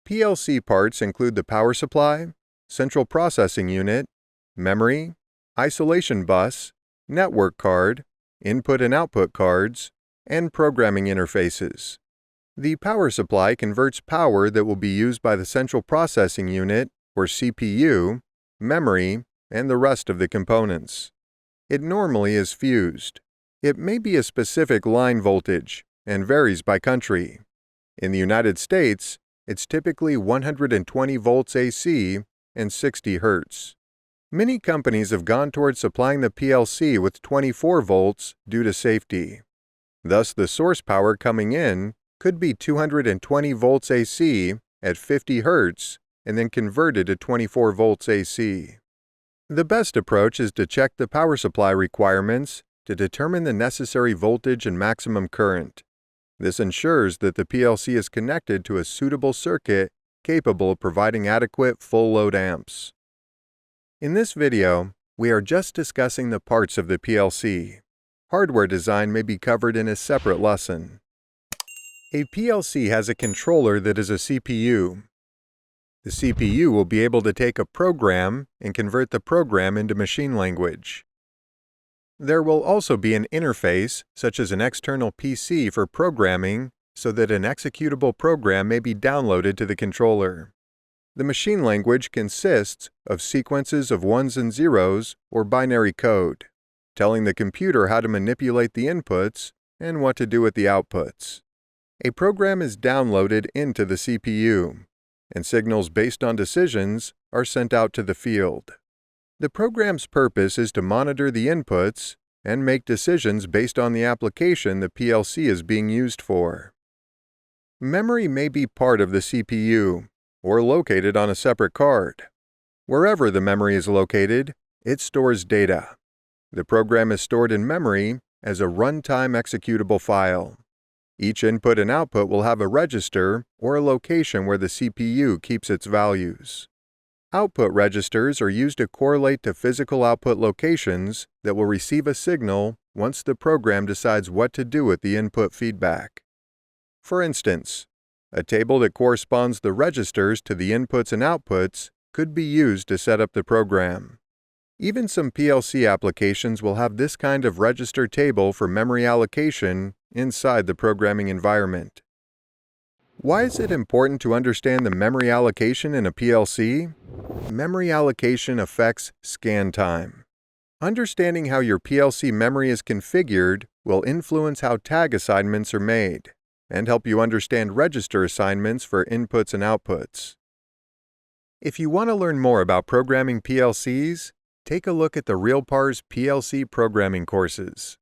PLC parts include the power supply, central processing unit, memory, isolation bus, network card, input and output cards, and programming interfaces. The power supply converts power that will be used by the central processing unit, or CPU, memory, and the rest of the components. It normally is fused. It may be a specific line voltage and varies by country. In the United States, it's typically 120 volts AC and 60 Hz. Many companies have gone towards supplying the PLC with 24 volts due to safety. Thus, the source power coming in could be 220 volts AC at 50 Hz and then converted to 24 volts AC. The best approach is to check the power supply requirements to determine the necessary voltage and maximum current. This ensures that the PLC is connected to a suitable circuit capable of providing adequate full-load amps. In this video, we are just discussing the parts of the PLC. Hardware design may be covered in a separate lesson. A PLC has a controller that is a CPU. The CPU will be able to take a program and convert the program into machine language. There will also be an interface, such as an external PC for programming, so that an executable program may be downloaded to the controller. The machine language consists of sequences of ones and zeros or binary code, telling the computer how to manipulate the inputs and what to do with the outputs. A program is downloaded into the CPU, and signals based on decisions are sent out to the field. The program's purpose is to monitor the inputs and make decisions based on the application the PLC is being used for. Memory may be part of the CPU or located on a separate card. Wherever the memory is located, it stores data. The program is stored in memory as a runtime executable file. Each input and output will have a register or a location where the CPU keeps its values. Output registers are used to correlate to physical output locations that will receive a signal once the program decides what to do with the input feedback. For instance, a table that corresponds the registers to the inputs and outputs could be used to set up the program. Even some PLC applications will have this kind of register table for memory allocation inside the programming environment. Why is it important to understand the memory allocation in a PLC? Memory allocation affects scan time. Understanding how your PLC memory is configured will influence how tag assignments are made and help you understand register assignments for inputs and outputs. If you want to learn more about programming PLCs, take a look at the RealPARS PLC programming courses.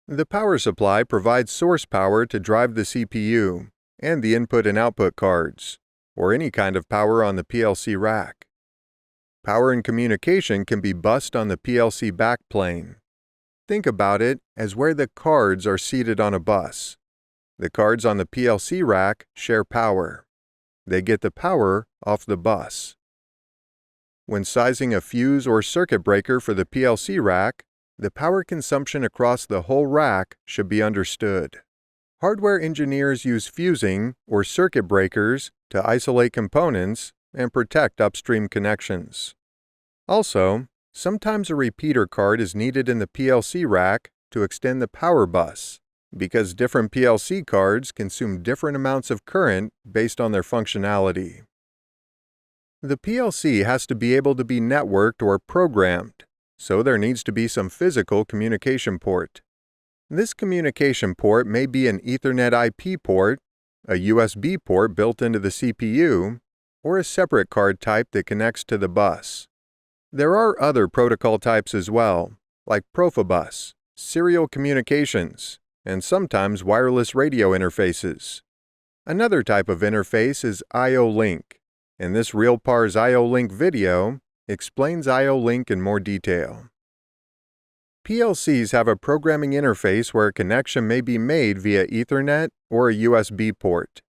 The power supply provides source power to drive the CPU and the input and output cards, or any kind of power on the PLC rack. Power and communication can be bused on the PLC backplane. Think about it as where the cards are seated on a bus. The cards on the PLC rack share power. They get the power off the bus. When sizing a fuse or circuit breaker for the PLC rack, the power consumption across the whole rack should be understood. Hardware engineers use fusing or circuit breakers to isolate components and protect upstream connections. Also, sometimes a repeater card is needed in the PLC rack to extend the power bus, because different PLC cards consume different amounts of current based on their functionality. The PLC has to be able to be networked or programmed, so there needs to be some physical communication port. This communication port may be an Ethernet IP port, a USB port built into the CPU, or a separate card type that connects to the bus. There are other protocol types as well, like Profibus, serial communications, and sometimes wireless radio interfaces. Another type of interface is I/O link, and this RealPARS I/O link video explains I/O link in more detail. PLCs have a programming interface where a connection may be made via Ethernet or a USB port.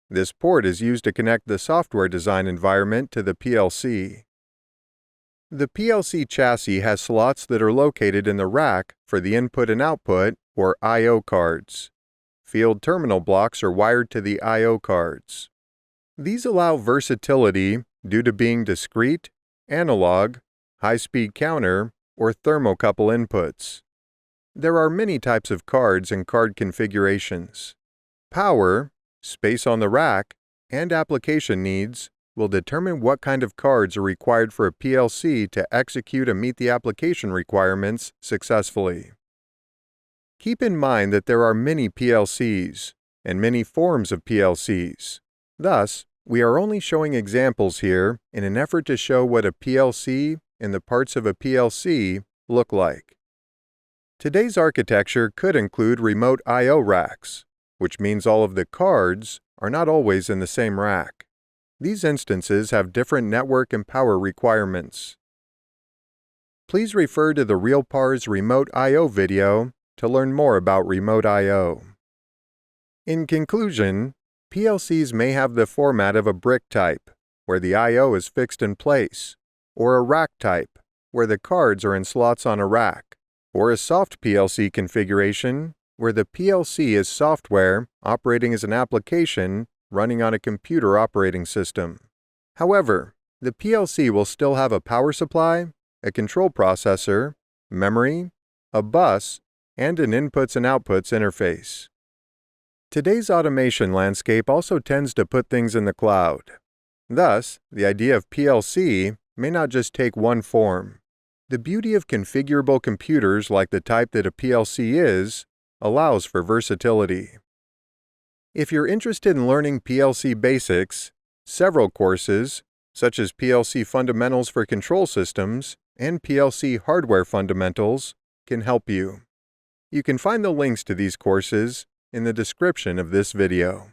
This port is used to connect the software design environment to the PLC. The PLC chassis has slots that are located in the rack for the input and output, or I/O cards. Field terminal blocks are wired to the I/O cards. These allow versatility due to being discrete, analog, high-speed counter, or thermocouple inputs. There are many types of cards and card configurations. Power, space on the rack, and application needs will determine what kind of cards are required for a PLC to execute and meet the application requirements successfully. Keep in mind that there are many PLCs and many forms of PLCs. Thus, we are only showing examples here in an effort to show what a PLC and the parts of a PLC look like. Today's architecture could include remote I/O racks, which means all of the cards are not always in the same rack. These instances have different network and power requirements. Please refer to the RealPARS Remote I/O video to learn more about remote I/O. In conclusion, PLCs may have the format of a brick type, where the I/O is fixed in place, or a rack type, where the cards are in slots on a rack, or a soft PLC configuration, where the PLC is software operating as an application running on a computer operating system. However, the PLC will still have a power supply, a control processor, memory, a bus, and an inputs and outputs interface. Today's automation landscape also tends to put things in the cloud. Thus, the idea of PLC may not just take one form. The beauty of configurable computers like the type that a PLC is allows for versatility. If you're interested in learning PLC basics, several courses, such as PLC Fundamentals for Control Systems and PLC Hardware Fundamentals, can help you. You can find the links to these courses in the description of this video.